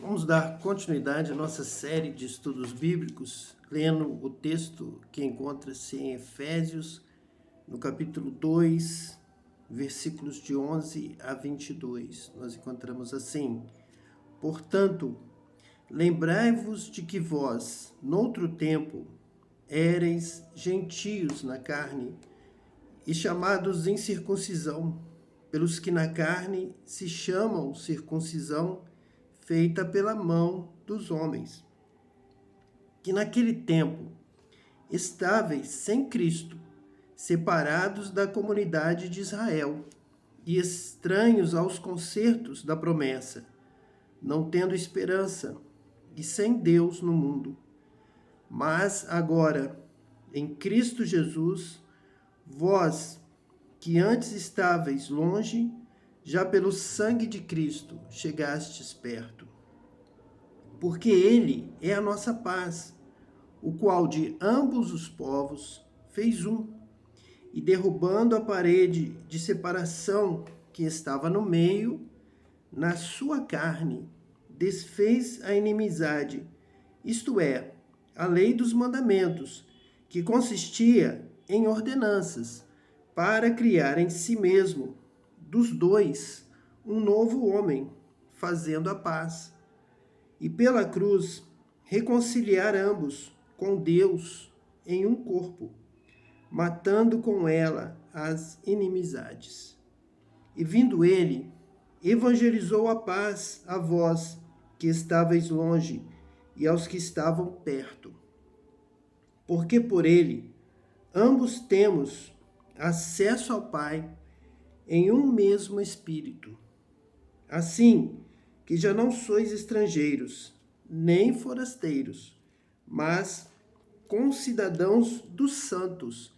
Vamos dar continuidade à nossa série de estudos bíblicos, lendo o texto que encontra-se em Efésios, no capítulo 2, versículos de 11 a 22. Nós encontramos assim: Portanto, lembrai-vos de que vós, noutro tempo, éreis gentios na carne, e chamados incircuncisão, pelos que na carne se chamam circuncisão, feita pela mão dos homens, que naquele tempo estáveis sem Cristo, separados da comunidade de Israel e estranhos aos concertos da promessa, não tendo esperança e sem Deus no mundo. Mas agora, em Cristo Jesus, vós que antes estáveis longe, já pelo sangue de Cristo chegastes perto. Porque Ele é a nossa paz, o qual de ambos os povos fez um, e derrubando a parede de separação que estava no meio, na sua carne, desfez a inimizade, isto é, a lei dos mandamentos, que consistia em ordenanças, para criar em si mesmo, dos dois, um novo homem, fazendo a paz. E pela cruz, reconciliar ambos com Deus em um corpo, matando com ela as inimizades. E vindo ele, evangelizou a paz a vós que estáveis longe e aos que estavam perto. Porque por ele, ambos temos acesso ao Pai em um mesmo Espírito. Assim que já não sois estrangeiros, nem forasteiros, mas concidadãos dos santos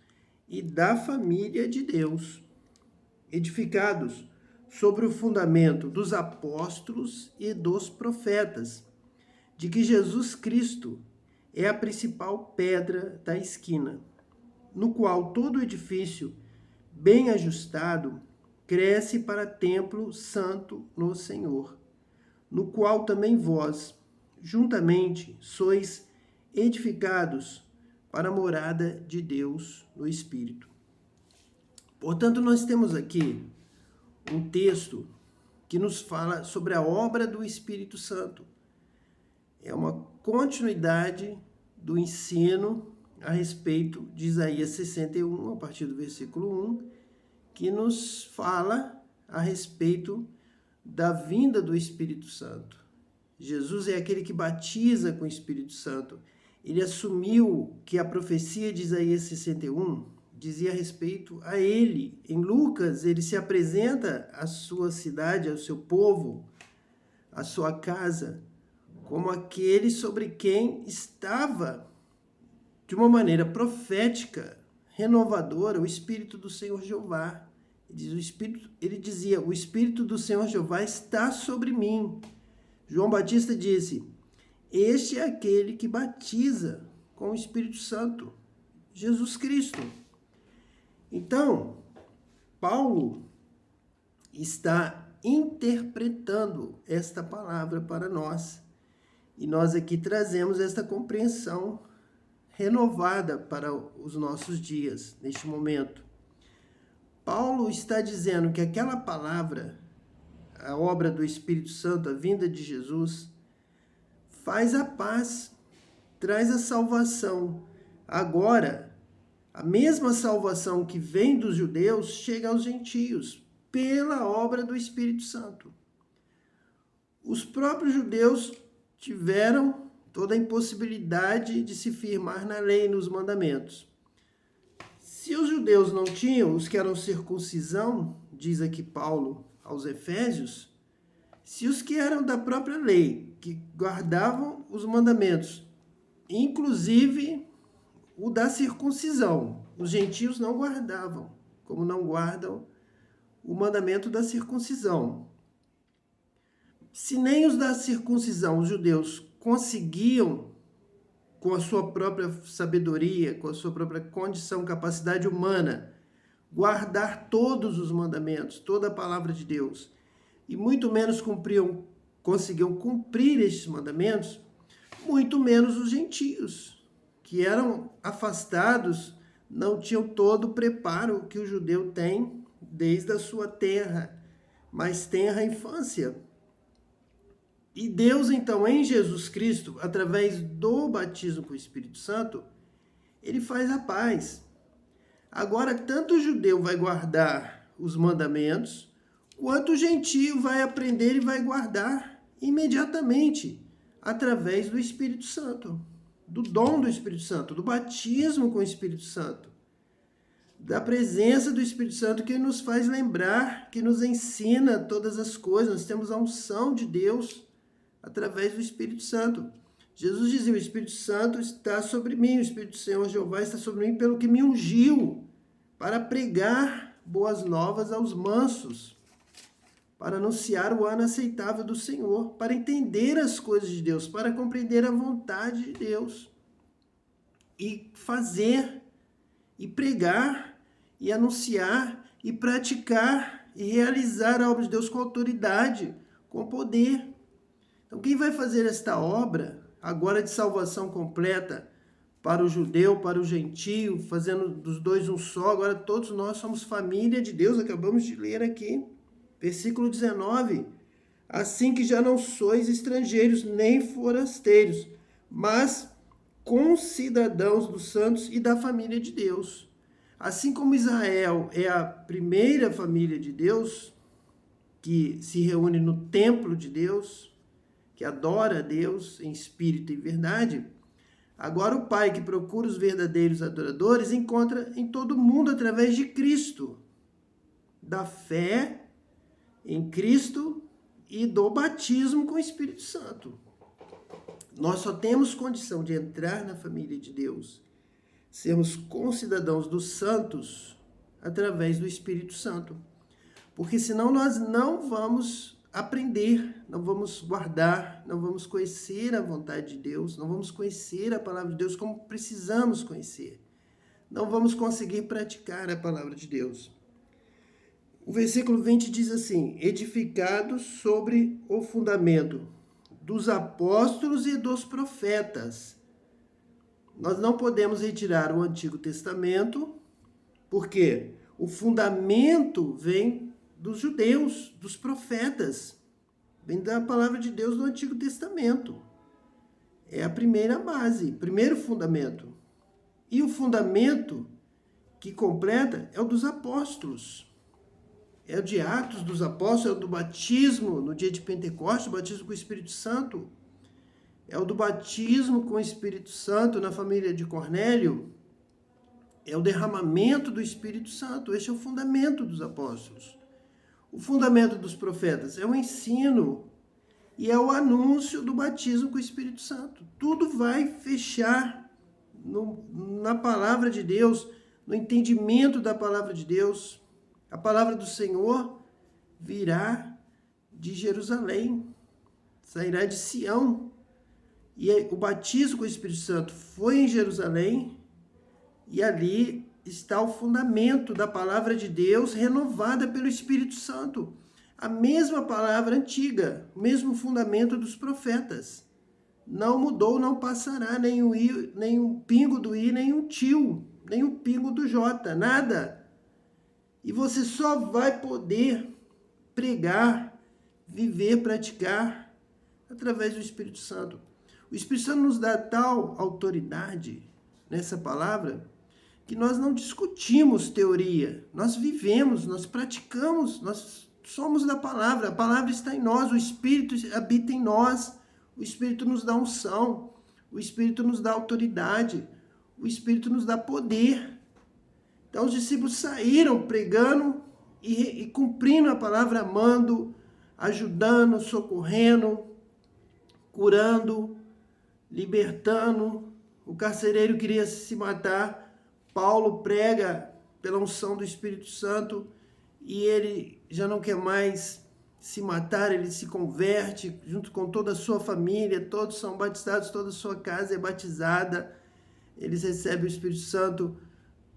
e da família de Deus, edificados sobre o fundamento dos apóstolos e dos profetas, de que Jesus Cristo é a principal pedra da esquina, no qual todo edifício bem ajustado cresce para templo santo no Senhor, no qual também vós, juntamente, sois edificados para a morada de Deus no Espírito. Portanto, nós temos aqui um texto que nos fala sobre a obra do Espírito Santo. É uma continuidade do ensino a respeito de Isaías 61, a partir do versículo 1, que nos fala a respeito da vinda do Espírito Santo. Jesus é aquele que batiza com o Espírito Santo. Ele assumiu que a profecia de Isaías 61 dizia a respeito a ele. Em Lucas, ele se apresenta à sua cidade, ao seu povo, à sua casa, como aquele sobre quem estava, de uma maneira profética, renovadora, o Espírito do Senhor Jeová. Ele dizia, o Espírito do Senhor Jeová está sobre mim. João Batista disse, este é aquele que batiza com o Espírito Santo, Jesus Cristo. Então, Paulo está interpretando esta palavra para nós. E nós aqui trazemos esta compreensão renovada para os nossos dias, neste momento. Paulo está dizendo que aquela palavra, a obra do Espírito Santo, a vinda de Jesus, faz a paz, traz a salvação. Agora, a mesma salvação que vem dos judeus chega aos gentios, pela obra do Espírito Santo. Os próprios judeus tiveram toda a impossibilidade de se firmar na lei e nos mandamentos. Se os judeus não tinham, os que eram circuncisão, diz aqui Paulo aos Efésios, se os que eram da própria lei, que guardavam os mandamentos, inclusive o da circuncisão, os gentios não guardavam, como não guardam o mandamento da circuncisão. Se nem os da circuncisão, os judeus, conseguiam, com a sua própria sabedoria, com a sua própria condição, capacidade humana, guardar todos os mandamentos, toda a palavra de Deus, e muito menos cumpriam conseguiam cumprir estes mandamentos, muito menos os gentios, que eram afastados, não tinham todo o preparo que o judeu tem desde a sua mais tenra infância. E Deus, então, em Jesus Cristo, através do batismo com o Espírito Santo, ele faz a paz. Agora, tanto o judeu vai guardar os mandamentos, quanto o gentio vai aprender e vai guardar imediatamente, através do Espírito Santo, do dom do Espírito Santo, do batismo com o Espírito Santo, da presença do Espírito Santo que nos faz lembrar, que nos ensina todas as coisas. Nós temos a unção de Deus através do Espírito Santo. Jesus dizia: o Espírito Santo está sobre mim, o Espírito do Senhor Jeová está sobre mim, pelo que me ungiu para pregar boas novas aos mansos, para anunciar o ano aceitável do Senhor, para entender as coisas de Deus, para compreender a vontade de Deus, e fazer, e pregar, e anunciar, e praticar, e realizar a obra de Deus com autoridade, com poder. Então, quem vai fazer esta obra, agora de salvação completa, para o judeu, para o gentio, fazendo dos dois um só, agora todos nós somos família de Deus, acabamos de ler aqui, versículo 19, assim que já não sois estrangeiros nem forasteiros, mas concidadãos dos santos e da família de Deus. Assim como Israel é a primeira família de Deus, que se reúne no templo de Deus, que adora a Deus em espírito e verdade, agora o Pai que procura os verdadeiros adoradores encontra em todo mundo através de Cristo, da fé em Cristo e do batismo com o Espírito Santo. Nós só temos condição de entrar na família de Deus, sermos concidadãos dos santos através do Espírito Santo. Porque senão nós não vamos aprender, não vamos guardar, não vamos conhecer a vontade de Deus, não vamos conhecer a palavra de Deus como precisamos conhecer. Não vamos conseguir praticar a palavra de Deus. O versículo 20 diz assim: edificados sobre o fundamento dos apóstolos e dos profetas. Nós não podemos retirar o Antigo Testamento, porque o fundamento vem dos judeus, dos profetas, vem da palavra de Deus do Antigo Testamento. É a primeira base, primeiro fundamento. E o fundamento que completa é o dos apóstolos. É o de Atos dos Apóstolos, é o do batismo no dia de Pentecostes, o batismo com o Espírito Santo. É o do batismo com o Espírito Santo na família de Cornélio. É o derramamento do Espírito Santo. Este é o fundamento dos apóstolos. O fundamento dos profetas é o ensino e é o anúncio do batismo com o Espírito Santo. Tudo vai fechar na palavra de Deus, no entendimento da palavra de Deus. A palavra do Senhor virá de Jerusalém, sairá de Sião. E o batismo com o Espírito Santo foi em Jerusalém, e ali está o fundamento da palavra de Deus renovada pelo Espírito Santo. A mesma palavra antiga, o mesmo fundamento dos profetas. Não mudou, não passará nem um pingo do i, nem um tio, nem um pingo do j, nada. E você só vai poder pregar, viver, praticar através do Espírito Santo. O Espírito Santo nos dá tal autoridade nessa palavra que nós não discutimos teoria, nós vivemos, nós praticamos, nós somos da palavra, a palavra está em nós, o Espírito habita em nós, o Espírito nos dá unção, o Espírito nos dá autoridade, o Espírito nos dá poder. Então os discípulos saíram pregando e cumprindo a palavra, amando, ajudando, socorrendo, curando, libertando. O carcereiro queria se matar. Paulo prega pela unção do Espírito Santo e ele já não quer mais se matar, ele se converte junto com toda a sua família, todos são batizados, toda a sua casa é batizada, eles recebem o Espírito Santo.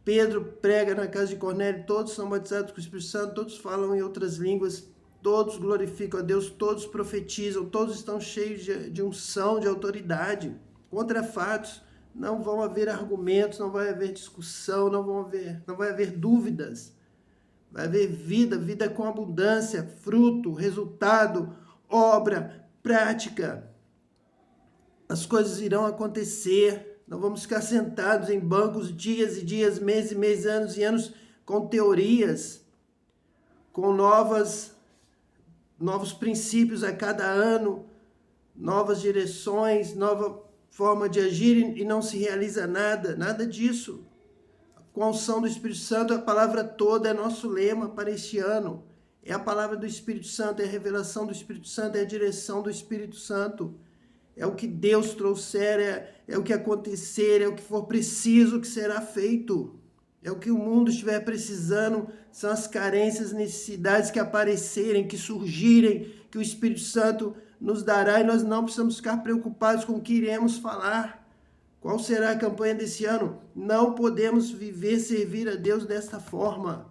Pedro prega na casa de Cornélio, todos são batizados com o Espírito Santo, todos falam em outras línguas. todos glorificam a Deus, todos profetizam, todos estão cheios de unção, de autoridade. Contra fatos, não vão haver argumentos, não vai haver discussão, não vai haver dúvidas. Vai haver vida com abundância, fruto, resultado, obra, prática. As coisas irão acontecer. Não vamos ficar sentados em bancos dias e dias, meses e meses, anos e anos, com teorias, com novos princípios a cada ano, novas direções, nova forma de agir e não se realiza nada disso. Com a unção do Espírito Santo, a palavra toda é nosso lema para este ano. É a palavra do Espírito Santo, é a revelação do Espírito Santo, é a direção do Espírito Santo. É o que Deus trouxer, é o que acontecer, é o que for preciso que será feito. É o que o mundo estiver precisando, são as carências, necessidades que aparecerem, que surgirem, que o Espírito Santo nos dará e nós não precisamos ficar preocupados com o que iremos falar. Qual será a campanha desse ano? Não podemos servir a Deus desta forma.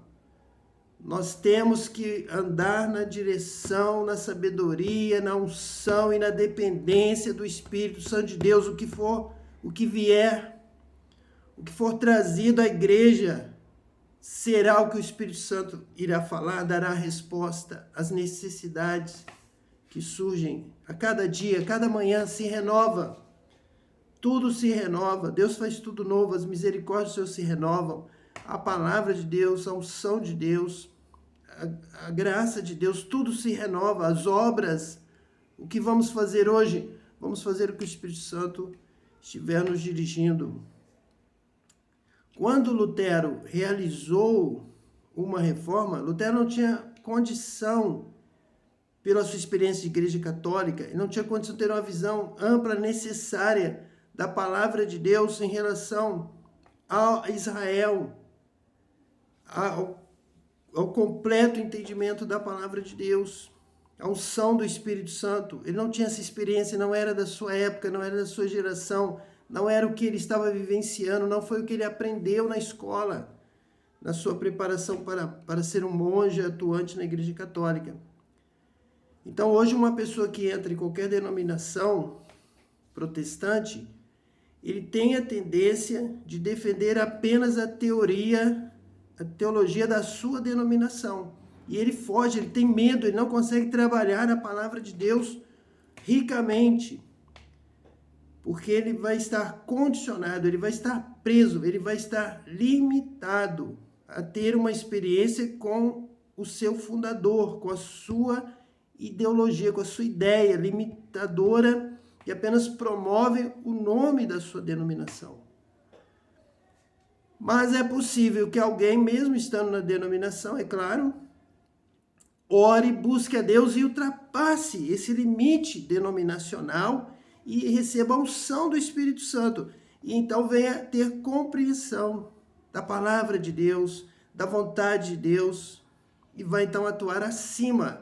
Nós temos que andar na direção, na sabedoria, na unção e na dependência do Espírito Santo de Deus. O que vier, o que for trazido à igreja, será o que o Espírito Santo irá falar, dará a resposta às necessidades que surgem a cada dia, a cada manhã se renova. Tudo se renova, Deus faz tudo novo, as misericórdias do Senhor se renovam. A palavra de Deus, a unção de Deus, a graça de Deus, tudo se renova, as obras. O que vamos fazer hoje? Vamos fazer o que o Espírito Santo estiver nos dirigindo. Quando Lutero realizou uma reforma, Lutero não tinha condição, pela sua experiência de igreja católica, ele não tinha condição de ter uma visão ampla, necessária da palavra de Deus em relação a Israel, ao completo entendimento da palavra de Deus, a unção do Espírito Santo. Ele não tinha essa experiência, não era da sua época, não era da sua geração, não era o que ele estava vivenciando, não foi o que ele aprendeu na escola, na sua preparação para ser um monge atuante na igreja católica. Então, hoje, uma pessoa que entra em qualquer denominação protestante, ele tem a tendência de defender apenas a teologia da sua denominação. E ele foge, ele tem medo, ele não consegue trabalhar a palavra de Deus ricamente. Porque ele vai estar condicionado, ele vai estar preso, ele vai estar limitado a ter uma experiência com o seu fundador, com a sua ideologia, com a sua ideia limitadora, que apenas promove o nome da sua denominação. Mas é possível que alguém, mesmo estando na denominação, é claro, ore, busque a Deus e ultrapasse esse limite denominacional e receba a unção do Espírito Santo. E então venha ter compreensão da palavra de Deus, da vontade de Deus, e vai então atuar acima,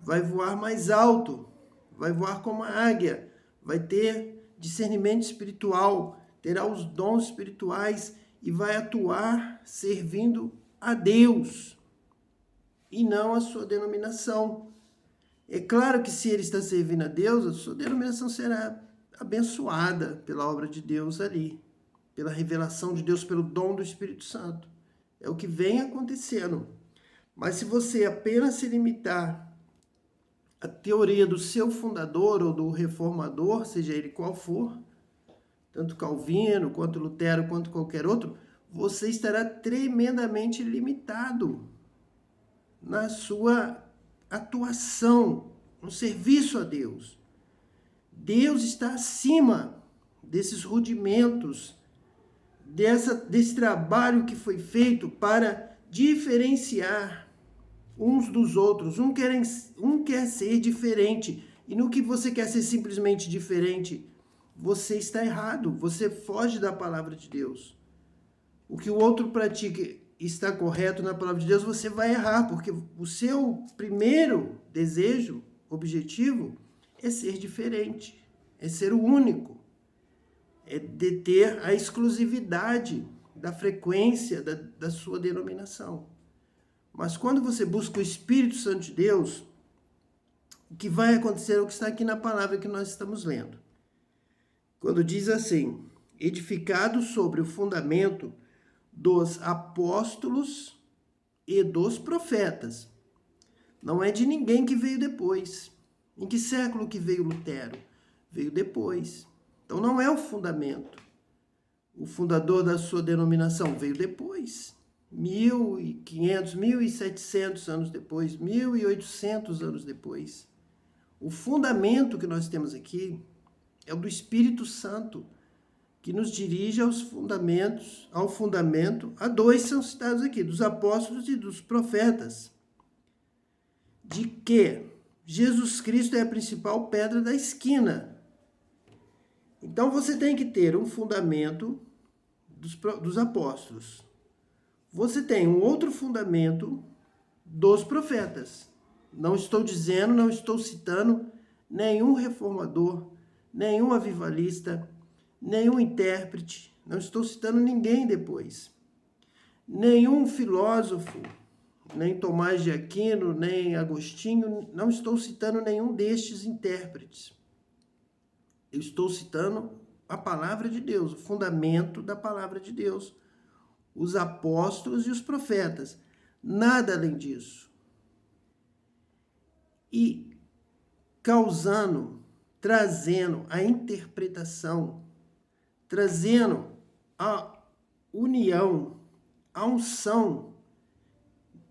vai voar mais alto, vai voar como a águia, vai ter discernimento espiritual, terá os dons espirituais e vai atuar servindo a Deus e não a sua denominação. É claro que se ele está servindo a Deus, a sua denominação será abençoada pela obra de Deus ali, pela revelação de Deus, pelo dom do Espírito Santo. É o que vem acontecendo. Mas se você apenas se limitar a teoria do seu fundador ou do reformador, seja ele qual for, tanto Calvino, quanto Lutero, quanto qualquer outro, você estará tremendamente limitado na sua atuação, no serviço a Deus. Deus está acima desses rudimentos, desse trabalho que foi feito para diferenciar uns dos outros. Um quer ser diferente. E no que você quer ser simplesmente diferente, você está errado. Você foge da palavra de Deus. O que o outro pratica está correto na palavra de Deus, você vai errar. Porque o seu primeiro desejo, objetivo, é ser diferente. É ser o único. É deter a exclusividade da frequência da sua denominação. Mas quando você busca o Espírito Santo de Deus, O que vai acontecer é o que está aqui na palavra que nós estamos lendo. Quando diz assim, edificado sobre o fundamento dos apóstolos e dos profetas. Não é de ninguém que veio depois. Em que século que veio Lutero? Veio depois. Então não é o fundamento. O fundador da sua denominação veio depois. 1.500, 1.700 anos depois, 1.800 anos depois. O fundamento que nós temos aqui é o do Espírito Santo, que nos dirige aos fundamentos, ao fundamento. Há dois são citados aqui, dos apóstolos e dos profetas. De que Jesus Cristo é a principal pedra da esquina. Então você tem que ter um fundamento dos apóstolos. Você tem um outro fundamento dos profetas. Não estou dizendo, não estou citando nenhum reformador, nenhum avivalista, nenhum intérprete, não estou citando ninguém depois. Nenhum filósofo, nem Tomás de Aquino, nem Agostinho, não estou citando nenhum destes intérpretes. Eu estou citando a palavra de Deus, o fundamento da palavra de Deus, os apóstolos e os profetas. Nada além disso. E trazendo a interpretação, trazendo a união, a unção,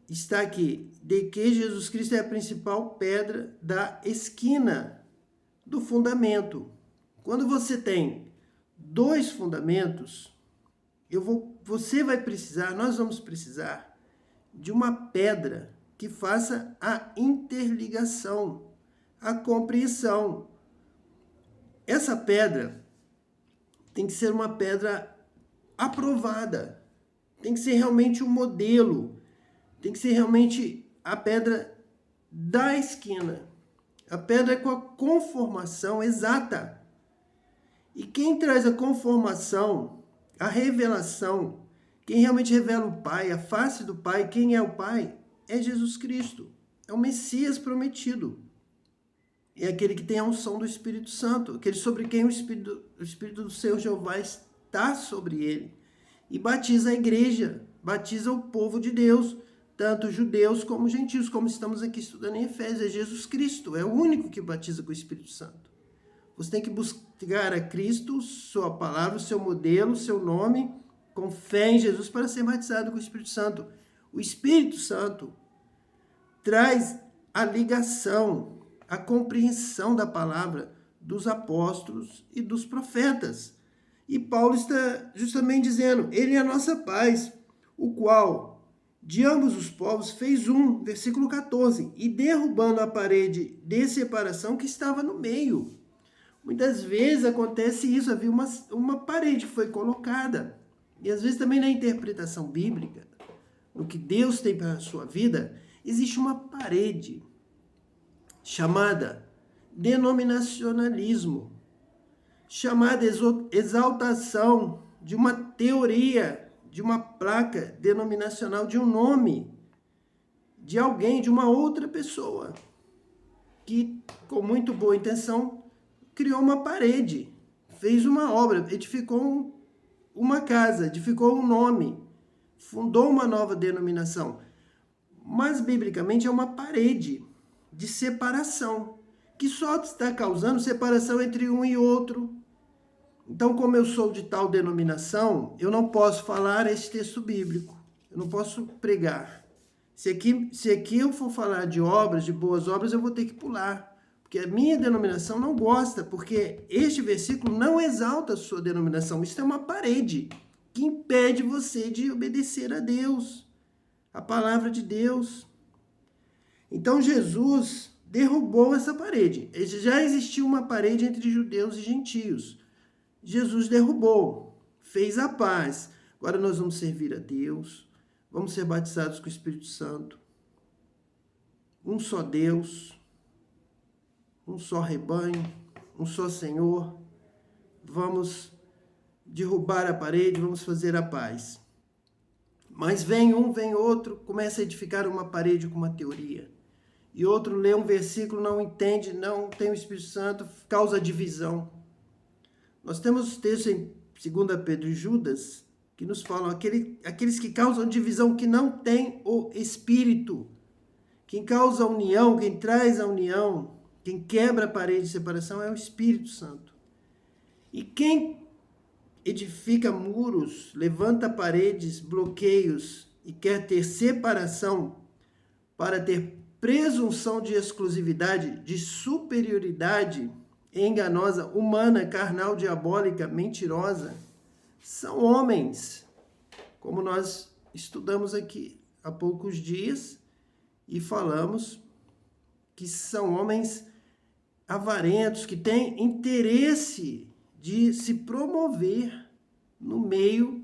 está aqui, de que Jesus Cristo é a principal pedra da esquina do fundamento. Quando você tem dois fundamentos, você vai precisar, nós vamos precisar de uma pedra que faça a interligação, a compreensão. Essa pedra tem que ser uma pedra aprovada, tem que ser realmente um modelo, tem que ser realmente a pedra da esquina, a pedra com a conformação exata. E quem traz a conformação, a revelação, quem realmente revela o Pai, a face do Pai, quem é o Pai, é Jesus Cristo, é o Messias prometido. É aquele que tem a unção do Espírito Santo, aquele sobre quem o Espírito do Senhor Jeová está sobre ele. E batiza a igreja, batiza o povo de Deus, tanto judeus como gentios, como estamos aqui estudando em Efésios. É Jesus Cristo, é o único que batiza com o Espírito Santo. Você tem que buscar a Cristo, sua palavra, seu modelo, seu nome, com fé em Jesus para ser batizado com o Espírito Santo. O Espírito Santo traz a ligação, a compreensão da palavra dos apóstolos e dos profetas. E Paulo está justamente dizendo, ele é a nossa paz, o qual de ambos os povos fez um, versículo 14, e derrubando a parede de separação que estava no meio. Muitas vezes acontece isso, havia uma parede que foi colocada. E às vezes também na interpretação bíblica, no que Deus tem para a sua vida, existe uma parede chamada denominacionalismo, chamada exaltação de uma teoria, de uma placa denominacional, de um nome, de alguém, de uma outra pessoa, que com muito boa intenção criou uma parede, fez uma obra, edificou uma casa, edificou um nome, fundou uma nova denominação. Mas, biblicamente, é uma parede de separação, que só está causando separação entre um e outro. Então, como eu sou de tal denominação, eu não posso falar esse texto bíblico, eu não posso pregar. Se aqui eu for falar de obras, de boas obras, eu vou ter que pular. Porque a minha denominação não gosta, porque este versículo não exalta a sua denominação. Isso é uma parede que impede você de obedecer a Deus, a palavra de Deus. Então Jesus derrubou essa parede. Já existia uma parede entre judeus e gentios. Jesus derrubou, fez a paz. Agora nós vamos servir a Deus, vamos ser batizados com o Espírito Santo. Um só Deus, um só rebanho, um só Senhor. Vamos derrubar a parede, vamos fazer a paz. Mas vem um, vem outro, começa a edificar uma parede com uma teoria. e outro lê um versículo, não entende, não tem o Espírito Santo, causa divisão. Nós temos textos em 2 Pedro e Judas que nos falam aqueles que causam divisão, que não têm o Espírito. Quem causa a união, quem traz a união, quem quebra a parede de separação é o Espírito Santo. E quem edifica muros, levanta paredes, bloqueios e quer ter separação para ter presunção de exclusividade, de superioridade enganosa, humana, carnal, diabólica, mentirosa, são homens, como nós estudamos aqui há poucos dias e falamos que são homens avarentos, que têm interesse de se promover no meio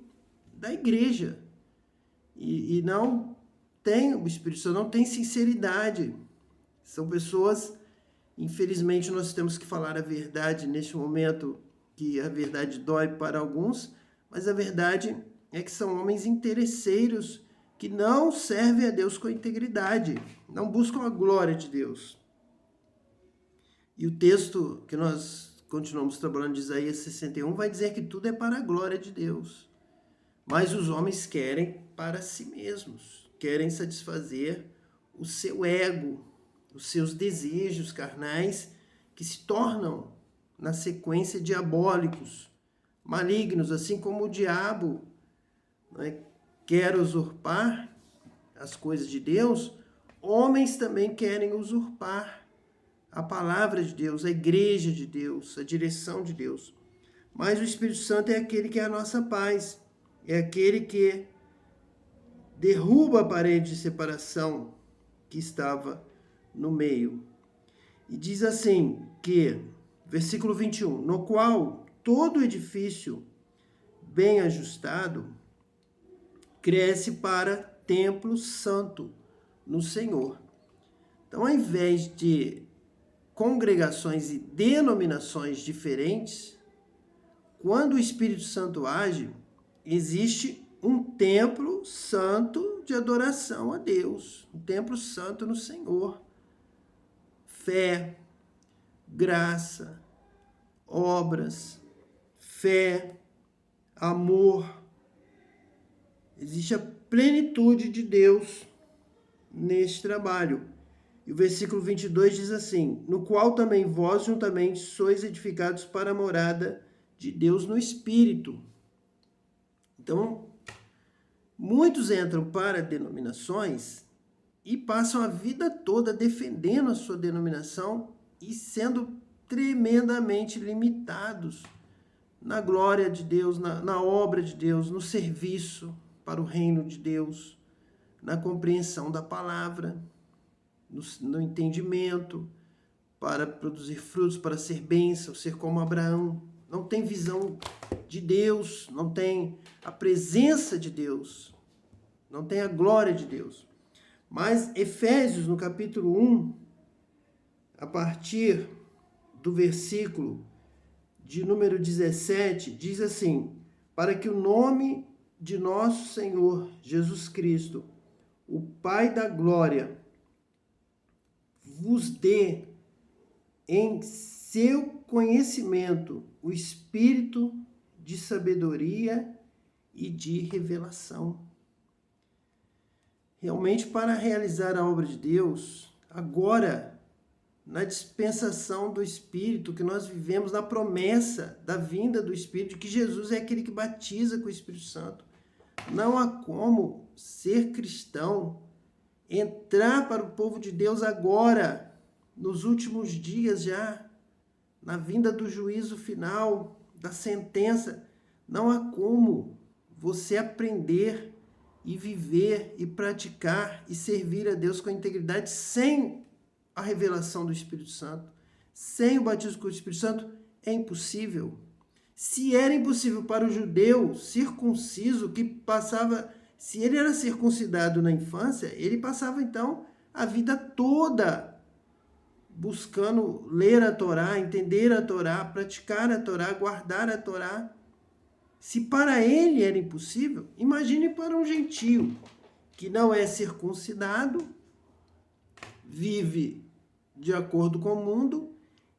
da igreja e não tem o Espírito Santo, não tem sinceridade. São pessoas, infelizmente, nós temos que falar a verdade neste momento, que a verdade dói para alguns, mas a verdade é que são homens interesseiros que não servem a Deus com integridade, não buscam a glória de Deus. E o texto que nós continuamos trabalhando de Isaías 61 vai dizer que tudo é para a glória de Deus. Mas os homens querem para si mesmos, querem satisfazer o seu ego, os seus desejos carnais, que se tornam, na sequência, diabólicos, malignos, assim como o diabo, né, quer usurpar as coisas de Deus, homens também querem usurpar a palavra de Deus, a igreja de Deus, a direção de Deus. Mas o Espírito Santo é aquele que é a nossa paz, é aquele que derruba a parede de separação que estava no meio. E diz assim que, versículo 21, no qual todo edifício bem ajustado cresce para templo santo no Senhor. Então, ao invés de congregações e denominações diferentes, quando o Espírito Santo age, existe um templo santo de adoração a Deus, um templo santo no Senhor. Fé, graça, obras, fé, amor. Existe a plenitude de Deus neste trabalho. E o versículo 22 diz assim, no qual também vós juntamente sois edificados para a morada de Deus no Espírito. Então, muitos entram para denominações e passam a vida toda defendendo a sua denominação e sendo tremendamente limitados na glória de Deus, na obra de Deus, no serviço para o reino de Deus, na compreensão da palavra, no entendimento, para produzir frutos, para ser bênção, ser como Abraão. Não tem visão de Deus, não tem a presença de Deus, não tem a glória de Deus. Mas Efésios, no capítulo 1, a partir do versículo de número 17, diz assim, para que o nome de nosso Senhor Jesus Cristo, o Pai da glória, vos dê em seu conhecimento o espírito de sabedoria e de revelação. Realmente, para realizar a obra de Deus, agora, na dispensação do Espírito, que nós vivemos na promessa da vinda do Espírito, que Jesus é aquele que batiza com o Espírito Santo. Não há como ser cristão, entrar para o povo de Deus agora, nos últimos dias já, na vinda do juízo final, da sentença. Não há como você aprender e viver e praticar e servir a Deus com integridade sem a revelação do Espírito Santo, sem o batismo com o Espírito Santo. É impossível. Se era impossível para o judeu circunciso, que passava, se ele era circuncidado na infância, ele passava então a vida toda buscando ler a Torá, entender a Torá, praticar a Torá, guardar a Torá. Se para ele era impossível, imagine para um gentio que não é circuncidado, vive de acordo com o mundo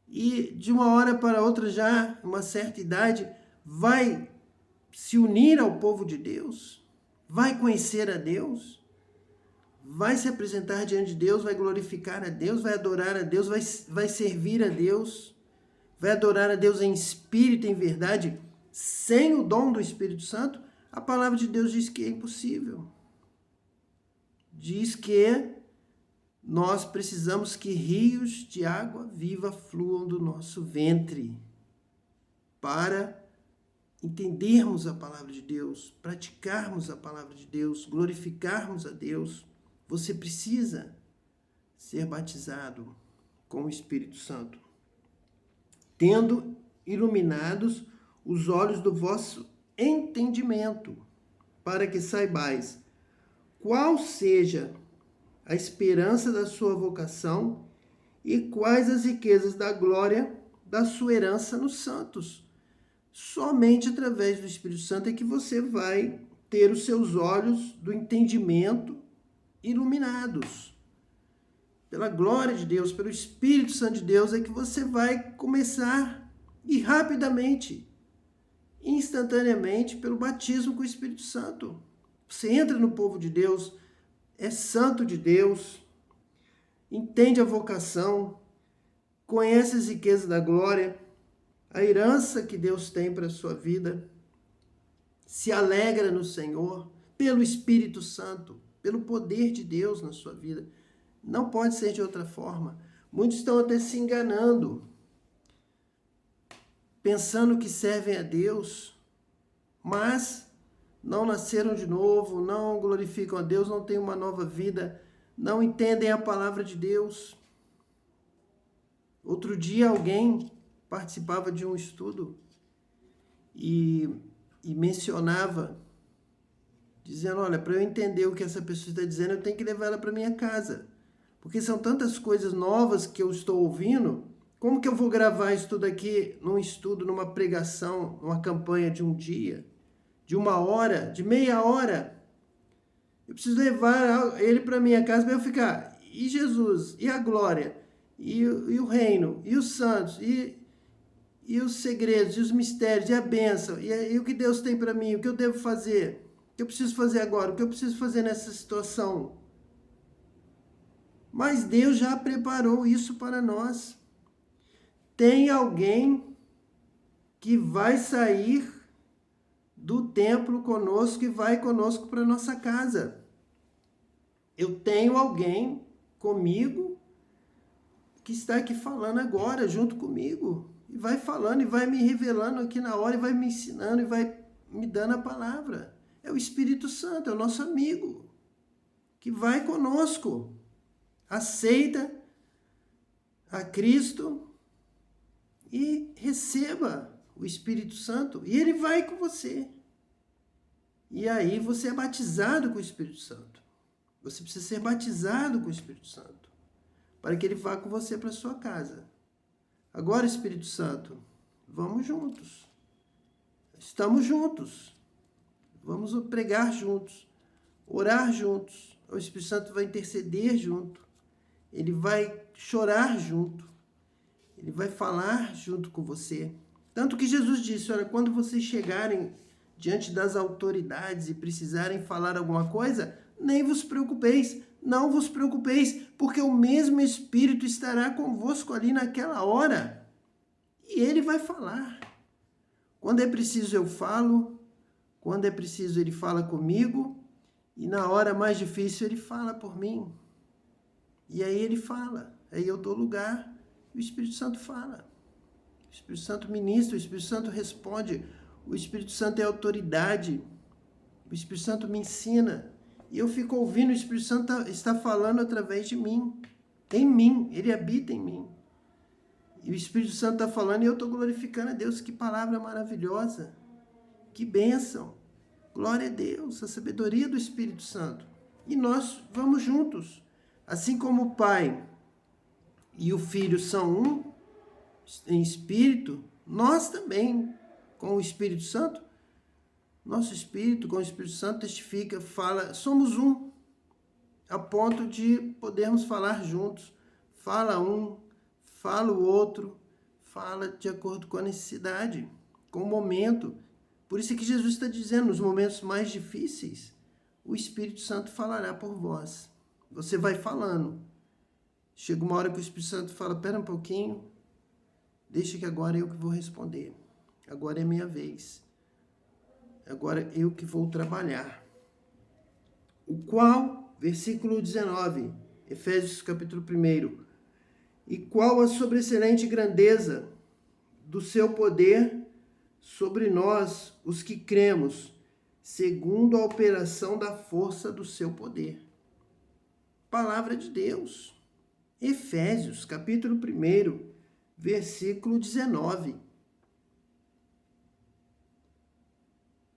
e de uma hora para outra, já uma certa idade, vai se unir ao povo de Deus, vai conhecer a Deus, vai se apresentar diante de Deus, vai glorificar a Deus, vai adorar a Deus, vai servir a Deus, vai adorar a Deus em espírito e em verdade, sem o dom do Espírito Santo. A palavra de Deus diz que é impossível. Diz que nós precisamos que rios de água viva fluam do nosso ventre para entendermos a palavra de Deus, praticarmos a palavra de Deus, glorificarmos a Deus. Você precisa ser batizado com o Espírito Santo, tendo iluminados os olhos do vosso entendimento, para que saibais qual seja a esperança da sua vocação e quais as riquezas da glória da sua herança nos santos. Somente através do Espírito Santo é que você vai ter os seus olhos do entendimento iluminados. Pela glória de Deus, pelo Espírito Santo de Deus, é que você vai começar e rapidamente, instantaneamente, pelo batismo com o Espírito Santo. Você entra no povo de Deus, é santo de Deus, entende a vocação, conhece as riquezas da glória, a herança que Deus tem para a sua vida, se alegra no Senhor, pelo Espírito Santo, pelo poder de Deus na sua vida. Não pode ser de outra forma. Muitos estão até se enganando, pensando que servem a Deus, mas não nasceram de novo, não glorificam a Deus, não têm uma nova vida, não entendem a palavra de Deus. Outro dia alguém participava de um estudo e mencionava, dizendo, olha, para eu entender o que essa pessoa está dizendo, eu tenho que levar ela para minha casa. Porque são tantas coisas novas que eu estou ouvindo, como que eu vou gravar isso tudo aqui num estudo, numa pregação, numa campanha de um dia, de 1 hora, de meia hora? Eu preciso levar ele para minha casa para eu ficar, e Jesus, e a glória, e o reino, e os santos, e os segredos, e os mistérios, e a bênção, e o que Deus tem para mim, o que eu devo fazer, o que eu preciso fazer agora, o que eu preciso fazer nessa situação. Mas Deus já preparou isso para nós. Tem alguém que vai sair do templo conosco e vai conosco para nossa casa. Eu tenho alguém comigo que está aqui falando agora, junto comigo. E vai falando, e vai me revelando aqui na hora, e vai me ensinando, e vai me dando a palavra. É o Espírito Santo, é o nosso amigo, que vai conosco. Aceita a Cristo e receba o Espírito Santo. E ele vai com você. E aí você é batizado com o Espírito Santo. Você precisa ser batizado com o Espírito Santo, para que ele vá com você para a sua casa. Agora, Espírito Santo, vamos juntos. Estamos juntos. Vamos pregar juntos, orar juntos. O Espírito Santo vai interceder junto. Ele vai chorar junto. Ele vai falar junto com você. Tanto que Jesus disse, olha, quando vocês chegarem diante das autoridades e precisarem falar alguma coisa, nem vos preocupeis, não vos preocupeis, porque o mesmo Espírito estará convosco ali naquela hora. E ele vai falar. Quando é preciso eu falo, quando é preciso ele fala comigo, e na hora mais difícil ele fala por mim. E aí ele fala, aí eu dou lugar, e o Espírito Santo fala. O Espírito Santo ministra, o Espírito Santo responde, o Espírito Santo é autoridade, o Espírito Santo me ensina, e eu fico ouvindo, o Espírito Santo está falando através de mim, em mim, ele habita em mim. E o Espírito Santo está falando e eu estou glorificando a Deus. Que palavra maravilhosa, que bênção, glória a Deus, a sabedoria do Espírito Santo. E nós vamos juntos. Assim como o Pai e o Filho são um em espírito, nós também, com o Espírito Santo, nosso espírito com o Espírito Santo testifica, fala, somos um. a ponto de podermos falar juntos. Fala um, fala o outro, fala de acordo com a necessidade, com o momento. Por isso é que Jesus está dizendo, nos momentos mais difíceis, o Espírito Santo falará por vós. Você vai falando. Chega uma hora que o Espírito Santo fala, espera um pouquinho, deixa que agora eu que vou responder. Agora é minha vez. Agora eu que vou trabalhar. O qual, versículo 19, Efésios capítulo 1, e qual a sobreexcelente grandeza do seu poder sobre nós, os que cremos, segundo a operação da força do seu poder. Palavra de Deus. Efésios capítulo 1, versículo 19.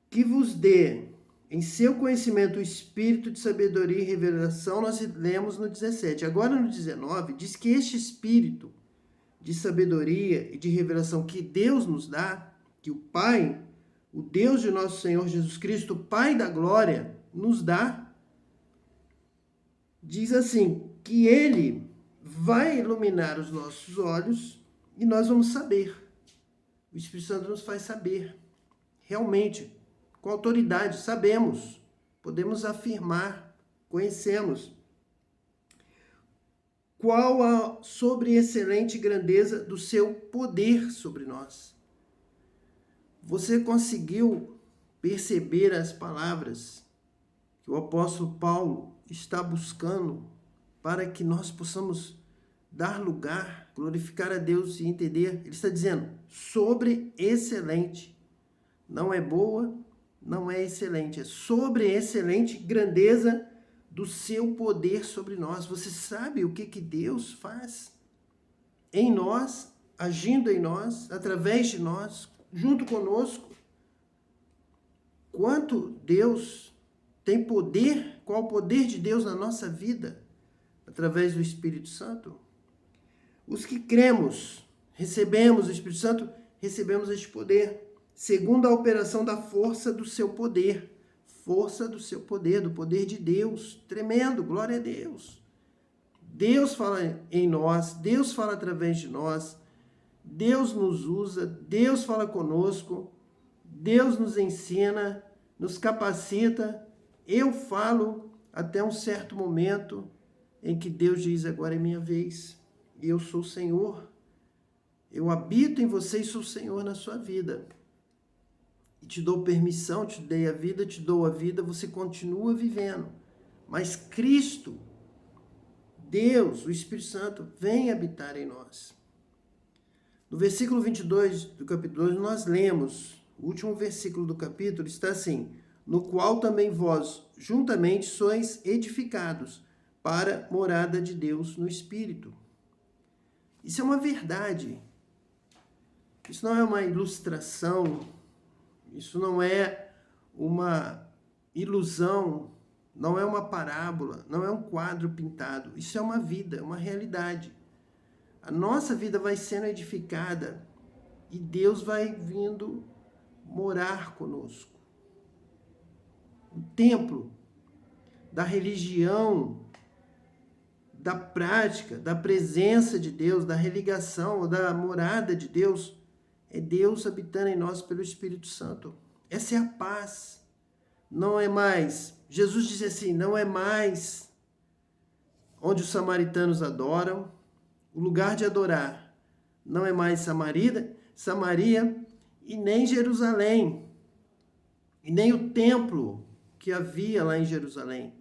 Que vos dê em seu conhecimento o espírito de sabedoria e revelação, nós lemos no 17. Agora no 19, diz que este espírito de sabedoria e de revelação que Deus nos dá, que o Pai, o Deus de nosso Senhor Jesus Cristo, o Pai da glória, nos dá, diz assim, que Ele vai iluminar os nossos olhos e nós vamos saber. O Espírito Santo nos faz saber, realmente, com autoridade, sabemos, podemos afirmar, conhecemos. Qual a sobreexcelente grandeza do seu poder sobre nós? Você conseguiu perceber as palavras que o apóstolo Paulo está buscando para que nós possamos dar lugar, glorificar a Deus e entender? Ele está dizendo, sobreexcelente. Não é boa, não é excelente, é sobreexcelente grandeza do seu poder sobre nós. Você sabe o que Deus faz em nós, agindo em nós, através de nós, junto conosco? Quanto Deus tem poder, qual o poder de Deus na nossa vida, através do Espírito Santo? Os que cremos, recebemos o Espírito Santo, recebemos este poder, segundo a operação da força do seu poder. Força do seu poder, do poder de Deus. Tremendo, glória a Deus. Deus fala em nós, Deus fala através de nós, Deus nos usa, Deus fala conosco, Deus nos ensina, nos capacita. Eu falo até um certo momento em que Deus diz, agora é minha vez, e eu sou o Senhor. Eu habito em você e sou o Senhor na sua vida. E te dou permissão, te dei a vida, te dou a vida, você continua vivendo. Mas Cristo, Deus, o Espírito Santo, vem habitar em nós. No versículo 22 do capítulo 2, nós lemos, o último versículo do capítulo está assim, no qual também vós, juntamente, sois edificados para morada de Deus no Espírito. Isso é uma verdade. Isso não é uma ilustração. Isso não é uma ilusão, não é uma parábola, não é um quadro pintado. Isso é uma vida, é uma realidade. A nossa vida vai sendo edificada e Deus vai vindo morar conosco. O templo da religião, da prática, da presença de Deus, da religação, da morada de Deus, é Deus habitando em nós pelo Espírito Santo. Essa é a paz. Não é mais, Jesus disse assim, não é mais onde os samaritanos adoram, o lugar de adorar não é mais Samaria e nem Jerusalém, e nem o templo que havia lá em Jerusalém.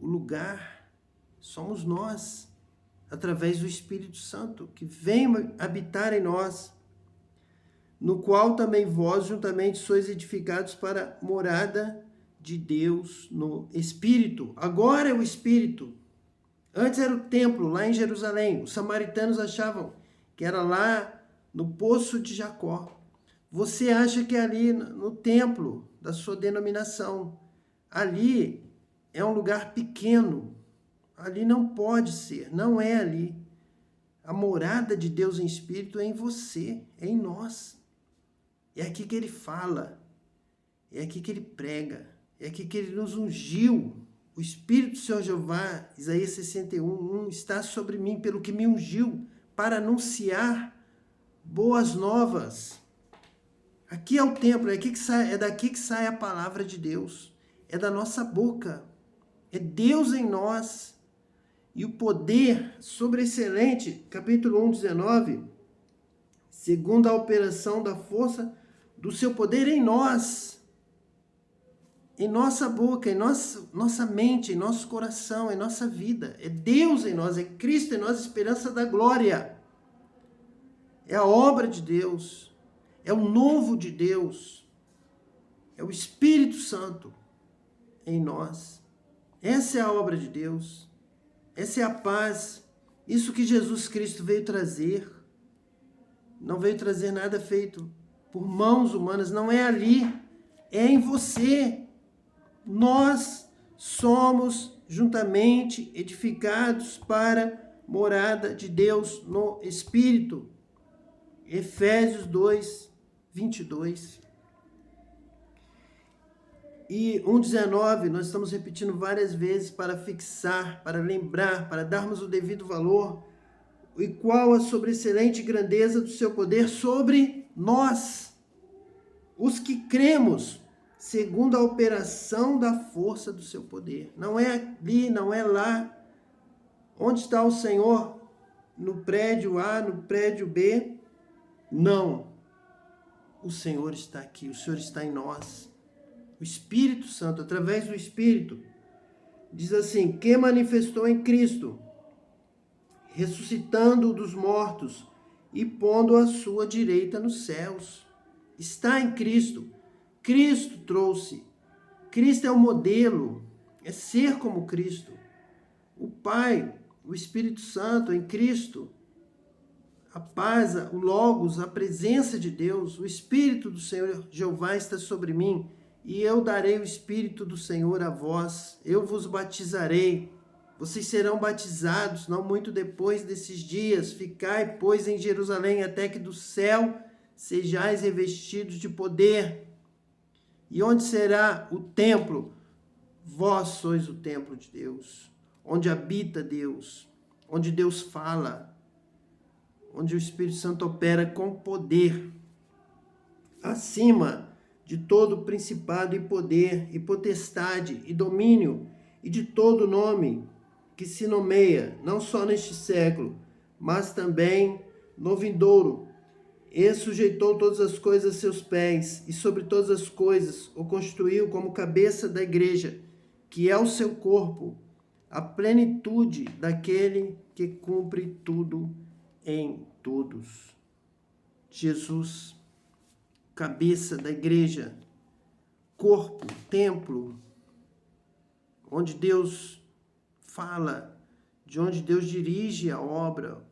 O lugar somos nós, através do Espírito Santo, que vem habitar em nós, no qual também vós juntamente sois edificados para morada de Deus no Espírito. Agora é o Espírito. Antes era o templo, lá em Jerusalém. Os samaritanos achavam que era lá no Poço de Jacó. Você acha que é ali no templo da sua denominação. Ali é um lugar pequeno. Ali não pode ser, não é ali. A morada de Deus em Espírito é em você, é em nós. É aqui que Ele fala, é aqui que Ele prega, é aqui que Ele nos ungiu. O Espírito do Senhor Jeová, Isaías 61, está sobre mim, pelo que me ungiu, para anunciar boas novas. Aqui é o templo, é daqui que sai a palavra de Deus. É da nossa boca. É Deus em nós. E o poder sobreexcelente, capítulo 1, 19, segundo a operação da força do seu poder em nós. Em nossa boca, em nossa mente, em nosso coração, em nossa vida. É Deus em nós, é Cristo em nós, esperança da glória. É a obra de Deus, é o novo de Deus, é o Espírito Santo em nós. Essa é a obra de Deus, essa é a paz, isso que Jesus Cristo veio trazer. Não veio trazer nada feito por mãos humanas, não é ali, é em você. Nós somos juntamente edificados para morada de Deus no Espírito. Efésios 2, 22. E 1,19, nós estamos repetindo várias vezes para fixar, para lembrar, para darmos o devido valor, e qual a sobreexcelente grandeza do seu poder sobre nós, os que cremos, segundo a operação da força do seu poder. Não é ali, não é lá. Onde está o Senhor? No prédio A, no prédio B? Não. O Senhor está aqui, o Senhor está em nós. O Espírito Santo, através do Espírito, diz assim, que manifestou em Cristo, ressuscitando dos mortos e pondo à sua direita nos céus. Está em Cristo. Cristo trouxe. Cristo é o modelo. É ser como Cristo. O Pai, o Espírito Santo em Cristo. A paz, o Logos, a presença de Deus. O Espírito do Senhor Jeová está sobre mim. E eu darei o Espírito do Senhor a vós. Eu vos batizarei. Vocês serão batizados, não muito depois desses dias. Ficai, pois, em Jerusalém, até que do céu sejais revestidos de poder. E onde será o templo? Vós sois o templo de Deus, onde habita Deus, onde Deus fala, onde o Espírito Santo opera com poder, acima de todo principado e poder, e potestade, e domínio, e de todo nome que se nomeia, não só neste século, mas também no vindouro. E sujeitou todas as coisas a seus pés, e sobre todas as coisas o constituiu como cabeça da igreja, que é o seu corpo, a plenitude daquele que cumpre tudo em todos. Jesus, cabeça da igreja, corpo, templo, onde Deus fala, de onde Deus dirige a obra,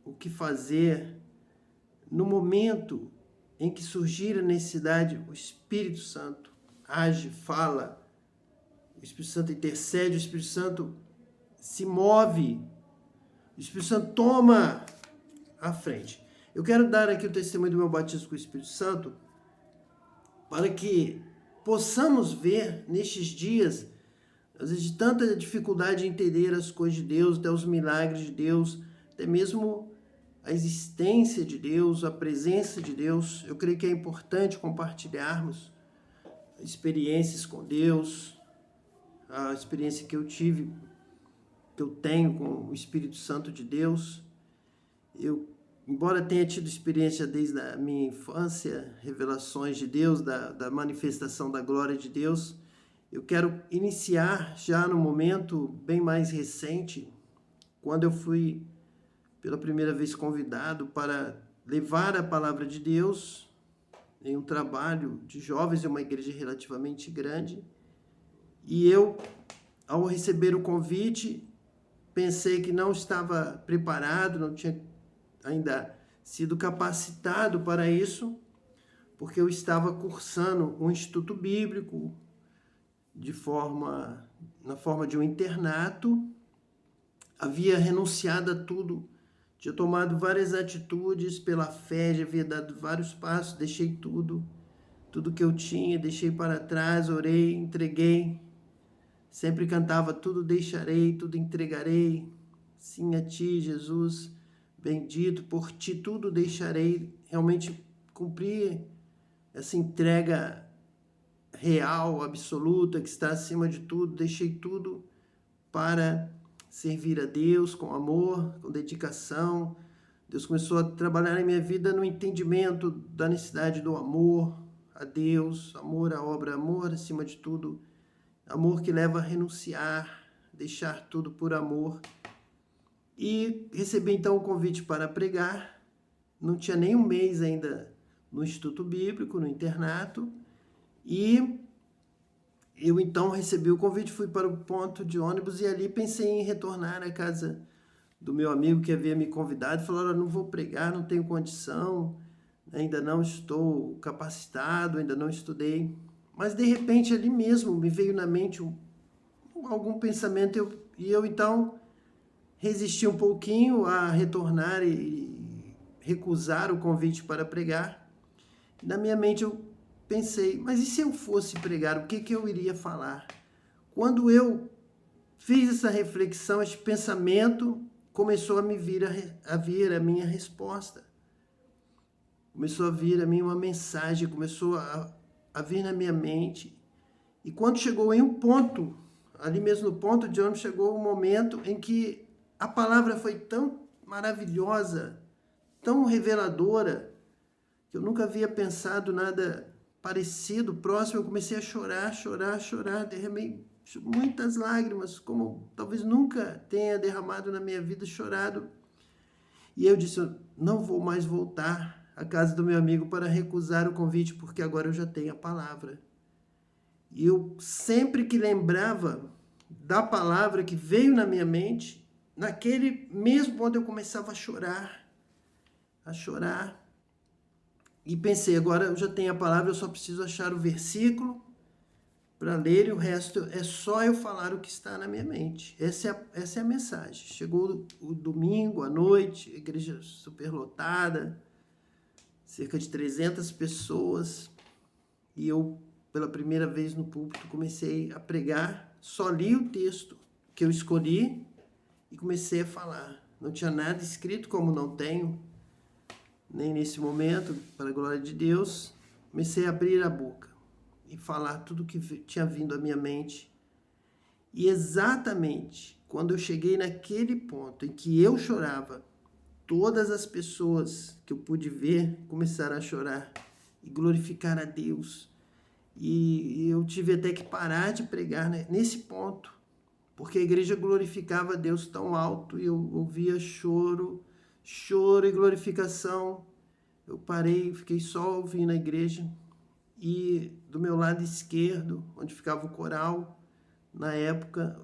o que fazer. No momento em que surgir a necessidade, o Espírito Santo age, fala, o Espírito Santo intercede, o Espírito Santo se move, o Espírito Santo toma a frente. Eu quero dar aqui o testemunho do meu batismo com o Espírito Santo para que possamos ver nestes dias, às vezes de tanta dificuldade de entender as coisas de Deus, até os milagres de Deus, até mesmo a existência de Deus, a presença de Deus. Eu creio que é importante compartilharmos experiências com Deus, a experiência que eu tive, que eu tenho com o Espírito Santo de Deus. Eu, embora tenha tido experiência desde a minha infância, revelações de Deus, da manifestação da glória de Deus, eu quero iniciar já no momento bem mais recente, quando eu fui pela primeira vez convidado para levar a palavra de Deus em um trabalho de jovens em uma igreja relativamente grande. E eu, ao receber o convite, pensei que não estava preparado, não tinha ainda sido capacitado para isso, porque eu estava cursando um instituto bíblico na forma de um internato, havia renunciado a tudo, tinha tomado várias atitudes pela fé, já havia dado vários passos, deixei tudo que eu tinha, deixei para trás, orei, entreguei Sempre cantava: tudo deixarei, tudo entregarei. Sim, a ti, Jesus, bendito, por ti tudo deixarei. Realmente cumprir essa entrega real, absoluta, que está acima de tudo. Deixei tudo para servir a Deus com amor, com dedicação. Deus começou a trabalhar na minha vida no entendimento da necessidade do amor a Deus, amor à obra, amor acima de tudo, amor que leva a renunciar, deixar tudo por amor. E recebi então o convite para pregar. Não tinha nem um mês ainda no Instituto Bíblico, no internato, e eu então recebi o convite, fui para o ponto de ônibus e ali pensei em retornar à casa do meu amigo que havia me convidado. Falou: não vou pregar, não tenho condição, ainda não estou capacitado, ainda não estudei. Mas de repente ali mesmo me veio na mente algum pensamento e eu então resisti um pouquinho a retornar e recusar o convite para pregar. Na minha mente eu pensei: mas e se eu fosse pregar, o que eu iria falar? Quando eu fiz essa reflexão, esse pensamento começou a me vir a minha resposta. Começou a vir a mim uma mensagem, começou a vir na minha mente. E quando chegou em um ponto, ali mesmo no ponto de ônibus, chegou um momento em que a palavra foi tão maravilhosa, tão reveladora, que eu nunca havia pensado nada parecido, próximo. Eu comecei a chorar, derramei muitas lágrimas, como talvez nunca tenha derramado na minha vida, chorado. E eu disse: eu não vou mais voltar à casa do meu amigo para recusar o convite, porque agora eu já tenho a palavra. E eu sempre que lembrava da palavra que veio na minha mente, naquele mesmo ponto eu começava a chorar, e pensei: agora eu já tenho a palavra, eu só preciso achar o versículo para ler, e o resto é só eu falar o que está na minha mente. Essa é a mensagem. Chegou o domingo à noite, a igreja superlotada, cerca de 300 pessoas, e eu, pela primeira vez no púlpito, comecei a pregar. Só li o texto que eu escolhi e comecei a falar. Não tinha nada escrito, como não tenho, nem nesse momento, para a glória de Deus. Comecei a abrir a boca e falar tudo que tinha vindo à minha mente. E exatamente quando eu cheguei naquele ponto em que eu chorava, todas as pessoas que eu pude ver começaram a chorar e glorificar a Deus. E eu tive até que parar de pregar, né, nesse ponto, porque a igreja glorificava a Deus tão alto e eu ouvia choro e glorificação. Eu parei, fiquei só ouvindo a igreja. E do meu lado esquerdo, onde ficava o coral, na época,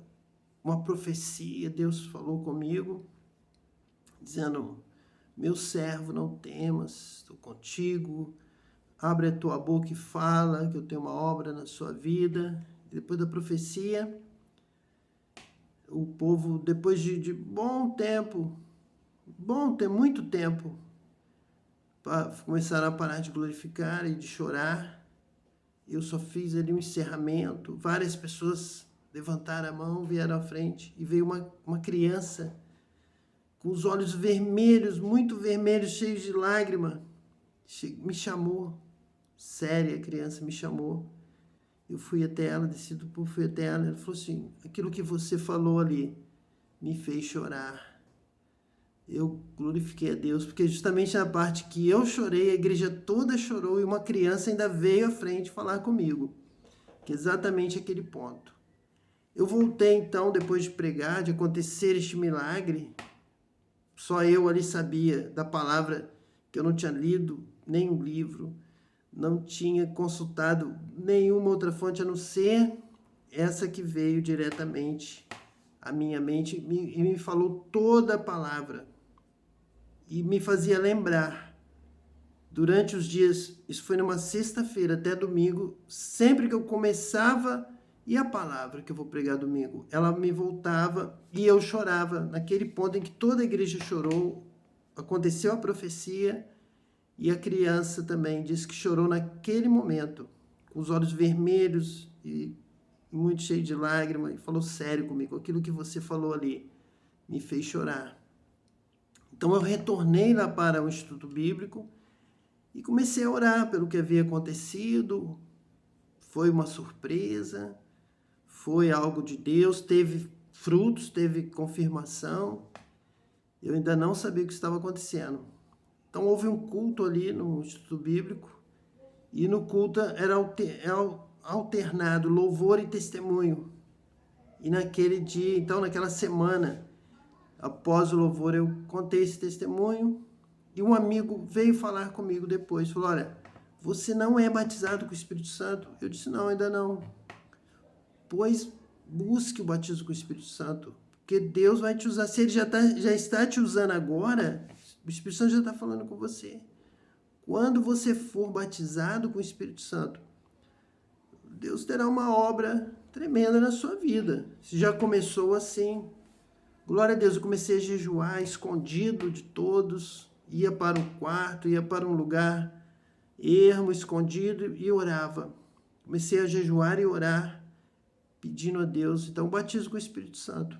uma profecia, Deus falou comigo, dizendo: meu servo, não temas, estou contigo, abre a tua boca e fala, que eu tenho uma obra na sua vida. E depois da profecia, o povo, depois de muito tempo, começaram a parar de glorificar e de chorar. Eu só fiz ali um encerramento. Várias pessoas levantaram a mão, vieram à frente, e veio uma criança com os olhos vermelhos, muito vermelhos, cheios de lágrima. Me chamou, séria, a criança me chamou. Eu fui até ela, desci do púlpito, fui até ela. Ela falou assim: aquilo que você falou ali me fez chorar. Eu glorifiquei a Deus, porque justamente na parte que eu chorei, a igreja toda chorou e uma criança ainda veio à frente falar comigo, que é exatamente aquele ponto. Eu voltei então, depois de pregar, de acontecer este milagre. Só eu ali sabia da palavra, que eu não tinha lido nenhum livro, não tinha consultado nenhuma outra fonte a não ser essa que veio diretamente à minha mente e me falou toda a palavra. E me fazia lembrar, durante os dias, isso foi numa sexta-feira até domingo, sempre que eu começava, e a palavra que eu vou pregar domingo, ela me voltava e eu chorava. Naquele ponto em que toda a igreja chorou, aconteceu a profecia, e a criança também disse que chorou naquele momento, com os olhos vermelhos, e muito cheio de lágrimas, e falou sério comigo. Aquilo que você falou ali me fez chorar. Então eu retornei lá para o Instituto Bíblico e comecei a orar pelo que havia acontecido. Foi uma surpresa, foi algo de Deus, teve frutos, teve confirmação. Eu ainda não sabia o que estava acontecendo. Então houve um culto ali no Instituto Bíblico e no culto era alternado louvor e testemunho. E naquele dia, então naquela semana, após o louvor, eu contei esse testemunho e um amigo veio falar comigo depois. Falou, olha, você não é batizado com o Espírito Santo? Eu disse, não, ainda não. Pois busque o batismo com o Espírito Santo, porque Deus vai te usar. Se Ele já está te usando agora, o Espírito Santo já está falando com você. Quando você for batizado com o Espírito Santo, Deus terá uma obra tremenda na sua vida. Se já começou assim, glória a Deus, eu comecei a jejuar escondido de todos, ia para um quarto, ia para um lugar ermo, escondido e orava. Comecei a jejuar e orar, pedindo a Deus, então batizo com o Espírito Santo.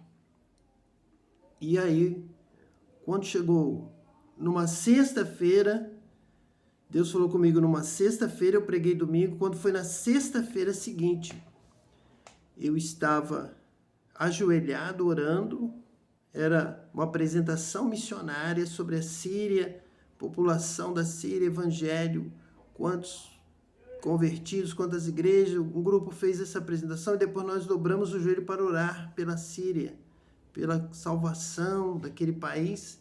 E aí, quando chegou numa sexta-feira, Deus falou comigo numa sexta-feira, eu preguei domingo, quando foi na sexta-feira seguinte, eu estava ajoelhado orando, era uma apresentação missionária sobre a Síria, população da Síria, evangelho, quantos convertidos, quantas igrejas, um grupo fez essa apresentação e depois nós dobramos o joelho para orar pela Síria, pela salvação daquele país.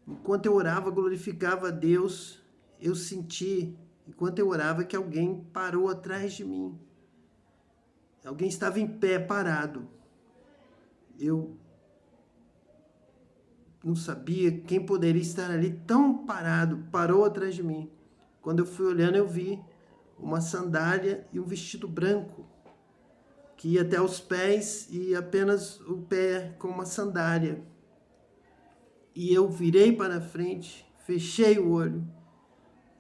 Enquanto eu orava, glorificava a Deus, eu senti, enquanto eu orava, que alguém parou atrás de mim. Alguém estava em pé, parado. Eu não sabia quem poderia estar ali tão parado, parou atrás de mim. Quando eu fui olhando, eu vi uma sandália e um vestido branco, que ia até os pés e apenas o pé com uma sandália. E eu virei para frente, fechei o olho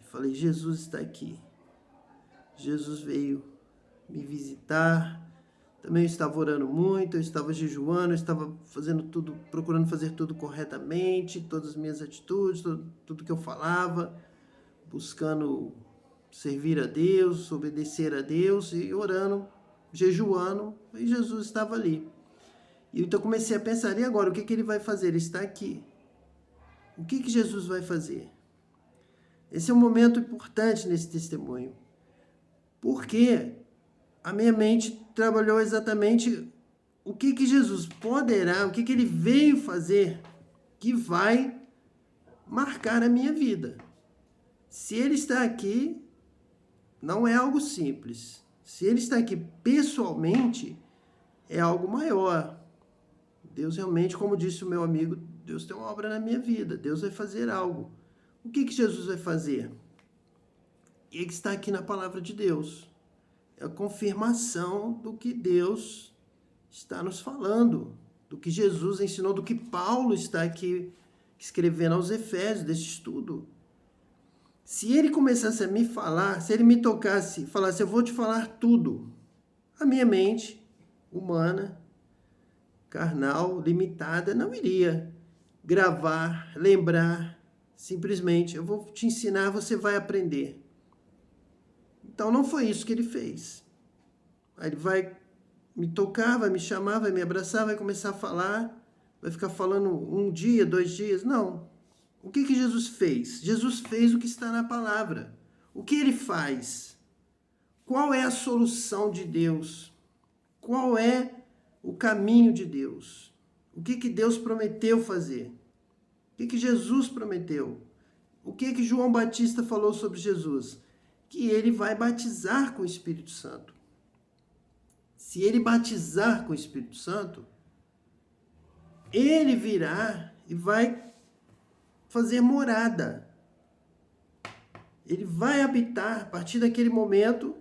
e falei, Jesus está aqui. Jesus veio me visitar. Também eu estava orando muito, eu estava jejuando, eu estava fazendo tudo, procurando fazer tudo corretamente, todas as minhas atitudes, tudo que eu falava, buscando servir a Deus, obedecer a Deus e orando, jejuando, e Jesus estava ali. E então comecei a pensar, e agora, o que ele vai fazer? Ele está aqui. O que Jesus vai fazer? Esse é um momento importante nesse testemunho, porque a minha mente trabalhou exatamente o que Jesus poderá, o que ele veio fazer que vai marcar a minha vida. Se ele está aqui, não é algo simples. Se ele está aqui pessoalmente, é algo maior. Deus realmente, como disse o meu amigo, Deus tem uma obra na minha vida. Deus vai fazer algo. O que Jesus vai fazer? Ele está aqui na palavra de Deus. É a confirmação do que Deus está nos falando, do que Jesus ensinou, do que Paulo está aqui escrevendo aos Efésios, desse estudo. Se ele começasse a me falar, se ele me tocasse, falasse, eu vou te falar tudo, a minha mente humana, carnal, limitada, não iria gravar, lembrar, simplesmente, eu vou te ensinar, você vai aprender. Então não foi isso que ele fez. Aí ele vai me tocar, vai me chamar, vai me abraçar, vai começar a falar, vai ficar falando um dia, 2 dias, não. O que Jesus fez? Jesus fez o que está na palavra. O que ele faz? Qual é a solução de Deus? Qual é o caminho de Deus? O que Deus prometeu fazer? O que Jesus prometeu? O que João Batista falou sobre Jesus? Que ele vai batizar com o Espírito Santo. Se ele batizar com o Espírito Santo, ele virá e vai fazer morada. Ele vai habitar, a partir daquele momento,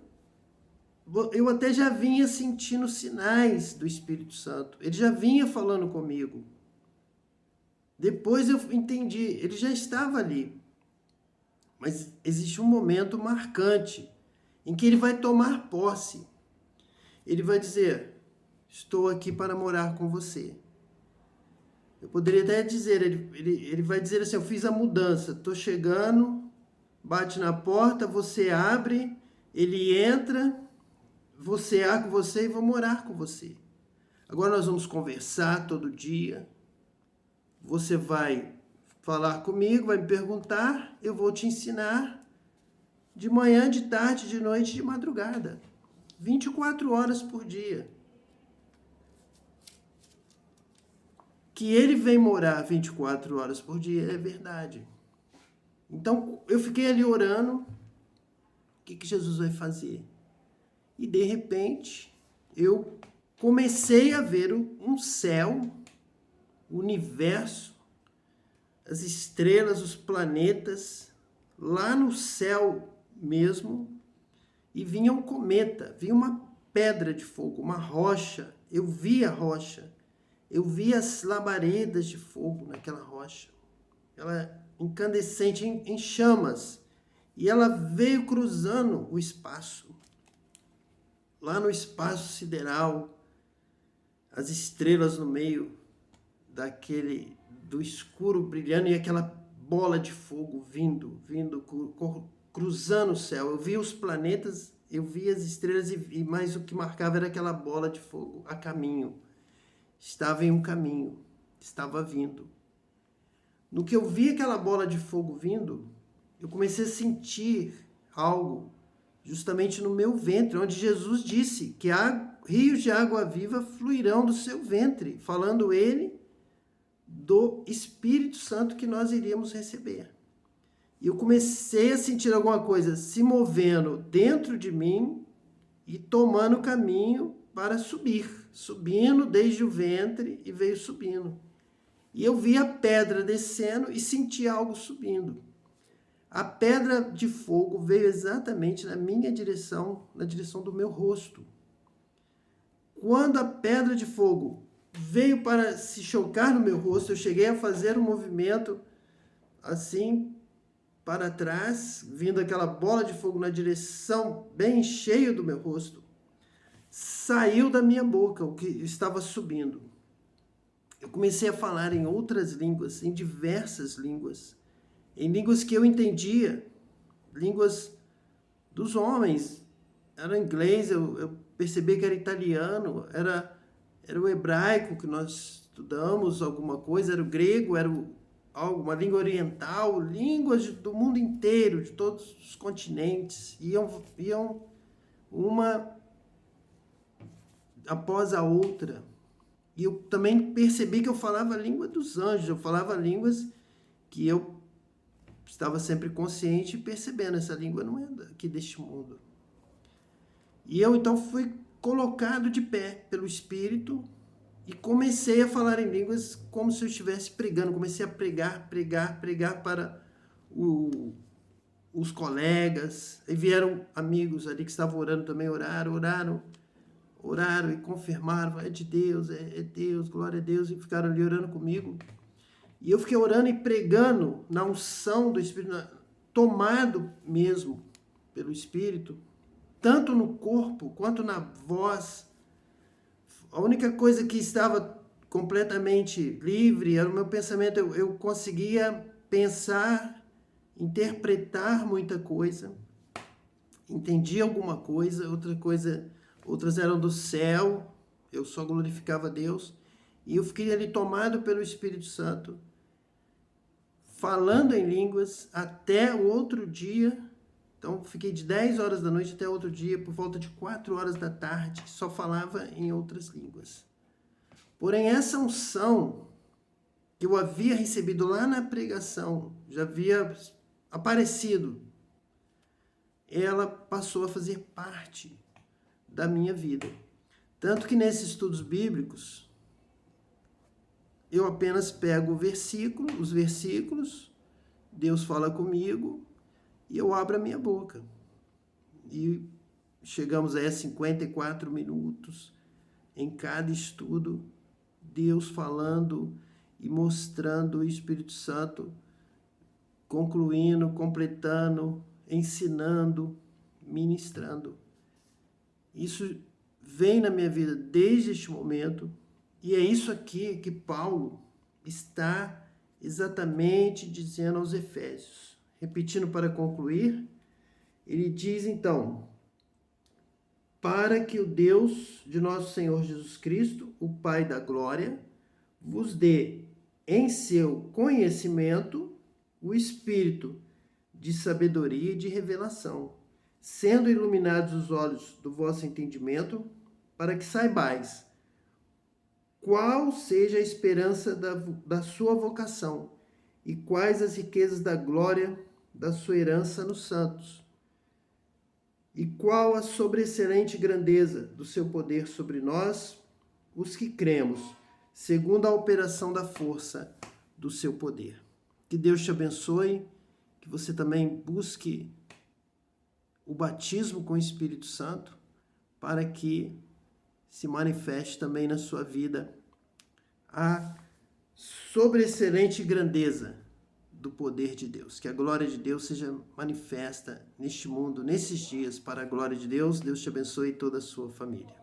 eu até já vinha sentindo sinais do Espírito Santo. Ele já vinha falando comigo. Depois eu entendi, ele já estava ali. Mas existe um momento marcante em que ele vai tomar posse. ele vai dizer: estou aqui para morar com você. Eu poderia até dizer, ele vai dizer assim: eu fiz a mudança, estou chegando, bate na porta, você abre, ele entra, vou cear com você e vou morar com você. Agora nós vamos conversar todo dia, você vai falar comigo, vai me perguntar, eu vou te ensinar de manhã, de tarde, de noite, de madrugada. 24 horas por dia. Que ele vem morar 24 horas por dia é verdade. Então, eu fiquei ali orando, o que Jesus vai fazer? E, de repente, eu comecei a ver um céu, o universo, as estrelas, os planetas, lá no céu mesmo, e vinha um cometa, vinha uma pedra de fogo, uma rocha. Eu vi a rocha, eu vi as labaredas de fogo naquela rocha. Ela incandescente, em chamas. E ela veio cruzando o espaço. Lá no espaço sideral, as estrelas no meio do escuro brilhando e aquela bola de fogo vindo, cruzando o céu. Eu vi os planetas, eu vi as estrelas e mais o que marcava era aquela bola de fogo a caminho. Estava em um caminho, estava vindo. No que eu vi aquela bola de fogo vindo, eu comecei a sentir algo justamente no meu ventre, onde Jesus disse que rios de água viva fluirão do seu ventre, falando ele do Espírito Santo que nós iríamos receber. E eu comecei a sentir alguma coisa se movendo dentro de mim e tomando caminho para subir, subindo desde o ventre e veio subindo. E eu vi a pedra descendo e senti algo subindo. A pedra de fogo veio exatamente na minha direção, na direção do meu rosto. Quando a pedra de fogo veio para se chocar no meu rosto, eu cheguei a fazer um movimento assim para trás, vindo aquela bola de fogo na direção bem cheia do meu rosto. Saiu da minha boca o que estava subindo. Eu comecei a falar em outras línguas, em diversas línguas, em línguas que eu entendia, línguas dos homens. Era inglês, eu percebi que era italiano, era o hebraico que nós estudamos alguma coisa, era o grego, era uma língua oriental, línguas do mundo inteiro, de todos os continentes, iam uma após a outra. E eu também percebi que eu falava a língua dos anjos, eu falava línguas que eu estava sempre consciente e percebendo, essa língua não é aqui deste mundo. E eu então fui colocado de pé pelo Espírito e comecei a falar em línguas como se eu estivesse pregando. Comecei a pregar para os colegas. E vieram amigos ali que estavam orando também, oraram e confirmaram, é de Deus, é Deus, glória a Deus, e ficaram ali orando comigo. E eu fiquei orando e pregando na unção do Espírito, tomado mesmo pelo Espírito, tanto no corpo quanto na voz. A única coisa que estava completamente livre era o meu pensamento. Eu conseguia pensar, interpretar muita coisa, entendia alguma coisa, outras eram do céu, eu só glorificava a Deus. E eu fiquei ali tomado pelo Espírito Santo, falando em línguas até o outro dia. Então, fiquei de 10 horas da noite até outro dia, por volta de 4 horas da tarde, só falava em outras línguas. Porém, essa unção que eu havia recebido lá na pregação, já havia aparecido, ela passou a fazer parte da minha vida. Tanto que nesses estudos bíblicos, eu apenas pego os versículos, Deus fala comigo, e eu abro a minha boca. E chegamos a 54 minutos em cada estudo, Deus falando e mostrando o Espírito Santo, concluindo, completando, ensinando, ministrando. Isso vem na minha vida desde este momento, e é isso aqui que Paulo está exatamente dizendo aos Efésios. Repetindo para concluir, ele diz então: para que o Deus de nosso Senhor Jesus Cristo, o Pai da glória, vos dê em seu conhecimento o espírito de sabedoria e de revelação, sendo iluminados os olhos do vosso entendimento, para que saibais qual seja a esperança da sua vocação e quais as riquezas da glória da sua herança nos santos, e qual a sobreexcelente grandeza do seu poder sobre nós, os que cremos, segundo a operação da força do seu poder. Que Deus te abençoe, que você também busque o batismo com o Espírito Santo, para que se manifeste também na sua vida a sobreexcelente grandeza do poder de Deus. Que a glória de Deus seja manifesta neste mundo, nesses dias, para a glória de Deus. Deus te abençoe e toda a sua família.